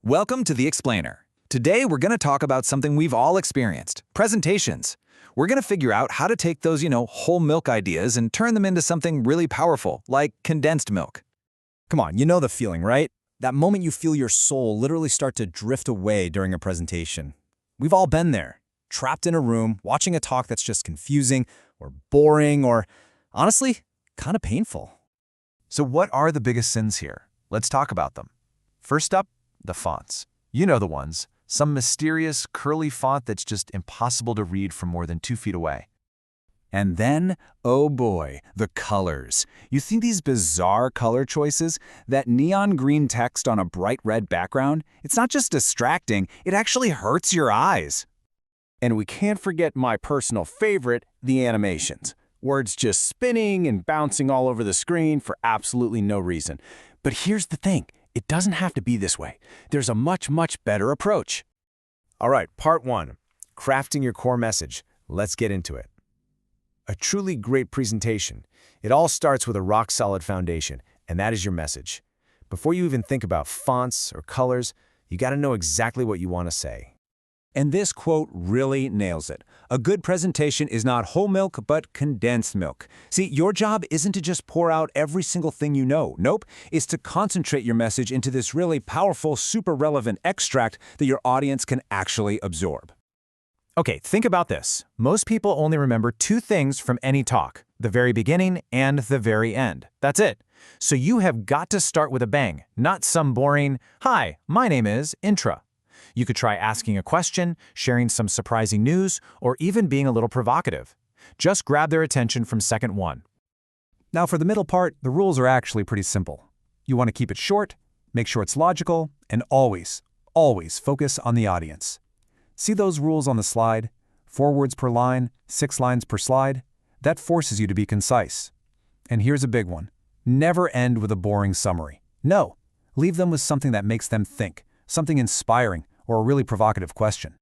Welcome to The Explainer. Today we're going to talk about something we've all experienced, presentations. We're going to figure out how to take those, whole milk ideas and turn them into something really powerful, like condensed milk. Come on, you know the feeling, right? That moment you feel your soul literally start to drift away during a presentation. We've all been there, trapped in a room, watching a talk that's just confusing or boring or, honestly, kind of painful. So what are the biggest sins here? Let's talk about them. First up, the fonts. You know the ones. Some mysterious, curly font that's just impossible to read from more than 2 feet away. And then, oh boy, the colors. You see these bizarre color choices? That neon green text on a bright red background? It's not just distracting, it actually hurts your eyes. And we can't forget my personal favorite, the animations. Words just spinning and bouncing all over the screen for absolutely no reason. But here's the thing, it doesn't have to be this way. There's a much better approach. All right, part 1, crafting your core message. Let's get into it. A truly great presentation. It all starts with a rock-solid foundation, and that is your message. Before you even think about fonts or colors, you got to know exactly what you want to say. And this quote really nails it. A good presentation is not whole milk, but condensed milk. See, your job isn't to just pour out every single thing you know. Nope, it's to concentrate your message into this really powerful, super relevant extract that your audience can actually absorb. Okay, think about this. Most people only remember 2 things from any talk, the very beginning and the very end. That's it. So you have got to start with a bang, not some boring, "Hi, my name is," intro. You could try asking a question, sharing some surprising news, or even being a little provocative. Just grab their attention from second 1. Now for the middle part, the rules are actually pretty simple. You want to keep it short, make sure it's logical, and always focus on the audience. See those rules on the slide? 4 words per line, 6 lines per slide? That forces you to be concise. And here's a big one. Never end with a boring summary. No, leave them with something that makes them think, something inspiring, or a really provocative question.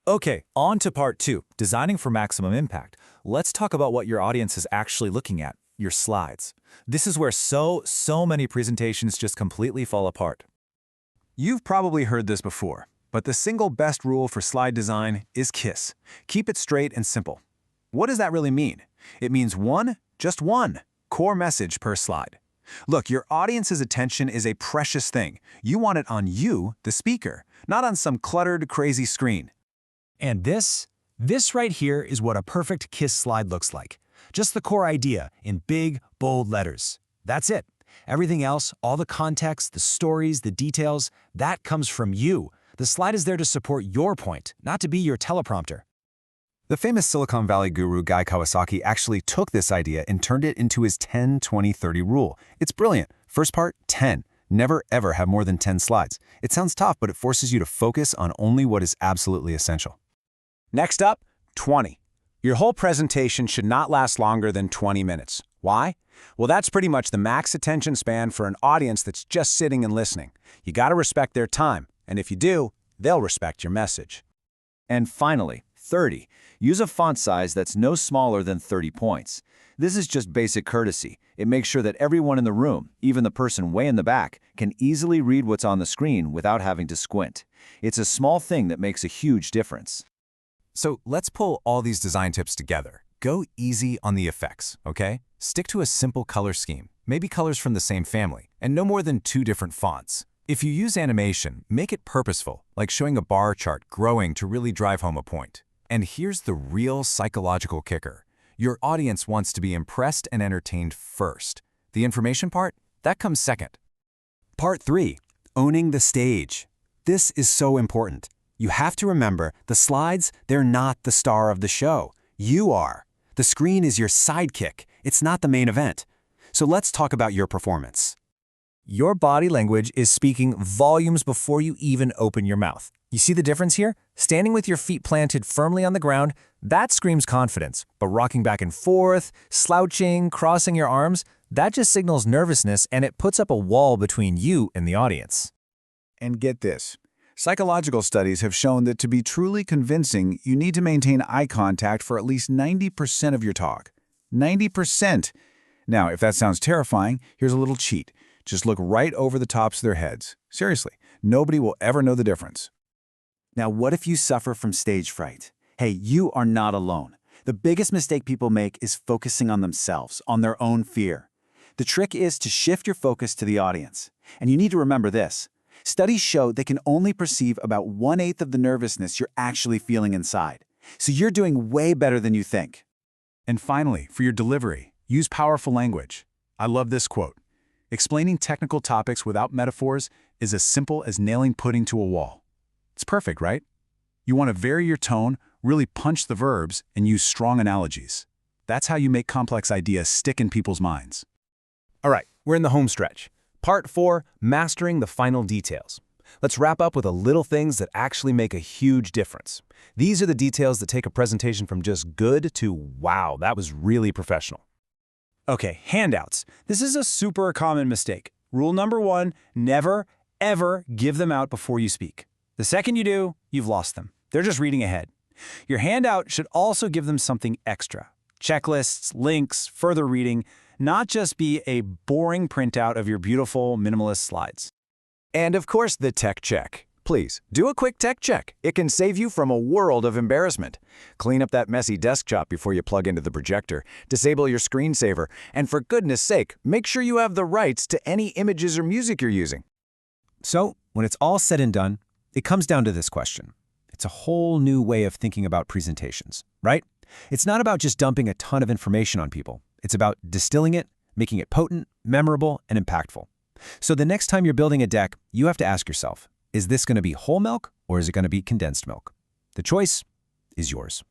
Okay, on to part 2, designing for maximum impact. Let's talk about what your audience is actually looking at, your slides. This is where so many presentations just completely fall apart. You've probably heard this before, but the single best rule for slide design is KISS. Keep it straight and simple. What does that really mean? It means just one core message per slide. Look, your audience's attention is a precious thing. You want it on you, the speaker, not on some cluttered, crazy screen. And this right here is what a perfect KISS slide looks like. Just the core idea in big, bold letters. That's it. Everything else, all the context, the stories, the details, that comes from you. The slide is there to support your point, not to be your teleprompter. The famous Silicon Valley guru Guy Kawasaki actually took this idea and turned it into his 10-20-30 rule. It's brilliant. First part, 10. Never ever have more than 10 slides. It sounds tough, but it forces you to focus on only what is absolutely essential. Next up, 20. Your whole presentation should not last longer than 20 minutes. Why? Well, that's pretty much the max attention span for an audience that's just sitting and listening. You got to respect their time, and if you do, they'll respect your message. And finally, 30. Use a font size that's no smaller than 30 points. This is just basic courtesy. It makes sure that everyone in the room, even the person way in the back, can easily read what's on the screen without having to squint. It's a small thing that makes a huge difference. So let's pull all these design tips together. Go easy on the effects, okay? Stick to a simple color scheme, maybe colors from the same family, and no more than 2 different fonts. If you use animation, make it purposeful, like showing a bar chart growing to really drive home a point. And here's the real psychological kicker. Your audience wants to be impressed and entertained first. The information part, that comes second. Part 3, owning the stage. This is so important. You have to remember, the slides, they're not the star of the show. You are. The screen is your sidekick. It's not the main event. So let's talk about your performance. Your body language is speaking volumes before you even open your mouth. You see the difference here? Standing with your feet planted firmly on the ground, that screams confidence. But rocking back and forth, slouching, crossing your arms, that just signals nervousness and it puts up a wall between you and the audience. And get this. Psychological studies have shown that to be truly convincing, you need to maintain eye contact for at least 90% of your talk. 90%! Now, if that sounds terrifying, here's a little cheat. Just look right over the tops of their heads. Seriously, nobody will ever know the difference. Now, what if you suffer from stage fright? Hey, you are not alone. The biggest mistake people make is focusing on themselves, on their own fear. The trick is to shift your focus to the audience. And you need to remember this. Studies show they can only perceive about 1/8 of the nervousness you're actually feeling inside. So you're doing way better than you think. And finally, for your delivery, use powerful language. I love this quote. Explaining technical topics without metaphors is as simple as nailing pudding to a wall. It's perfect, right? You want to vary your tone, really punch the verbs, and use strong analogies. That's how you make complex ideas stick in people's minds. All right, we're in the home stretch. Part 4, mastering the final details. Let's wrap up with the little things that actually make a huge difference. These are the details that take a presentation from just good to wow, that was really professional. Okay, handouts. This is a super common mistake. Rule number 1, never, ever give them out before you speak. The second you do, you've lost them. They're just reading ahead. Your handout should also give them something extra. Checklists, links, further reading, not just be a boring printout of your beautiful minimalist slides. And of course, the tech check. Please, do a quick tech check. It can save you from a world of embarrassment. Clean up that messy desktop before you plug into the projector. Disable your screensaver. And for goodness sake, make sure you have the rights to any images or music you're using. So, when it's all said and done, it comes down to this question. It's a whole new way of thinking about presentations, right? It's not about just dumping a ton of information on people. It's about distilling it, making it potent, memorable, and impactful. So the next time you're building a deck, you have to ask yourself, is this going to be whole milk or is it going to be condensed milk? The choice is yours.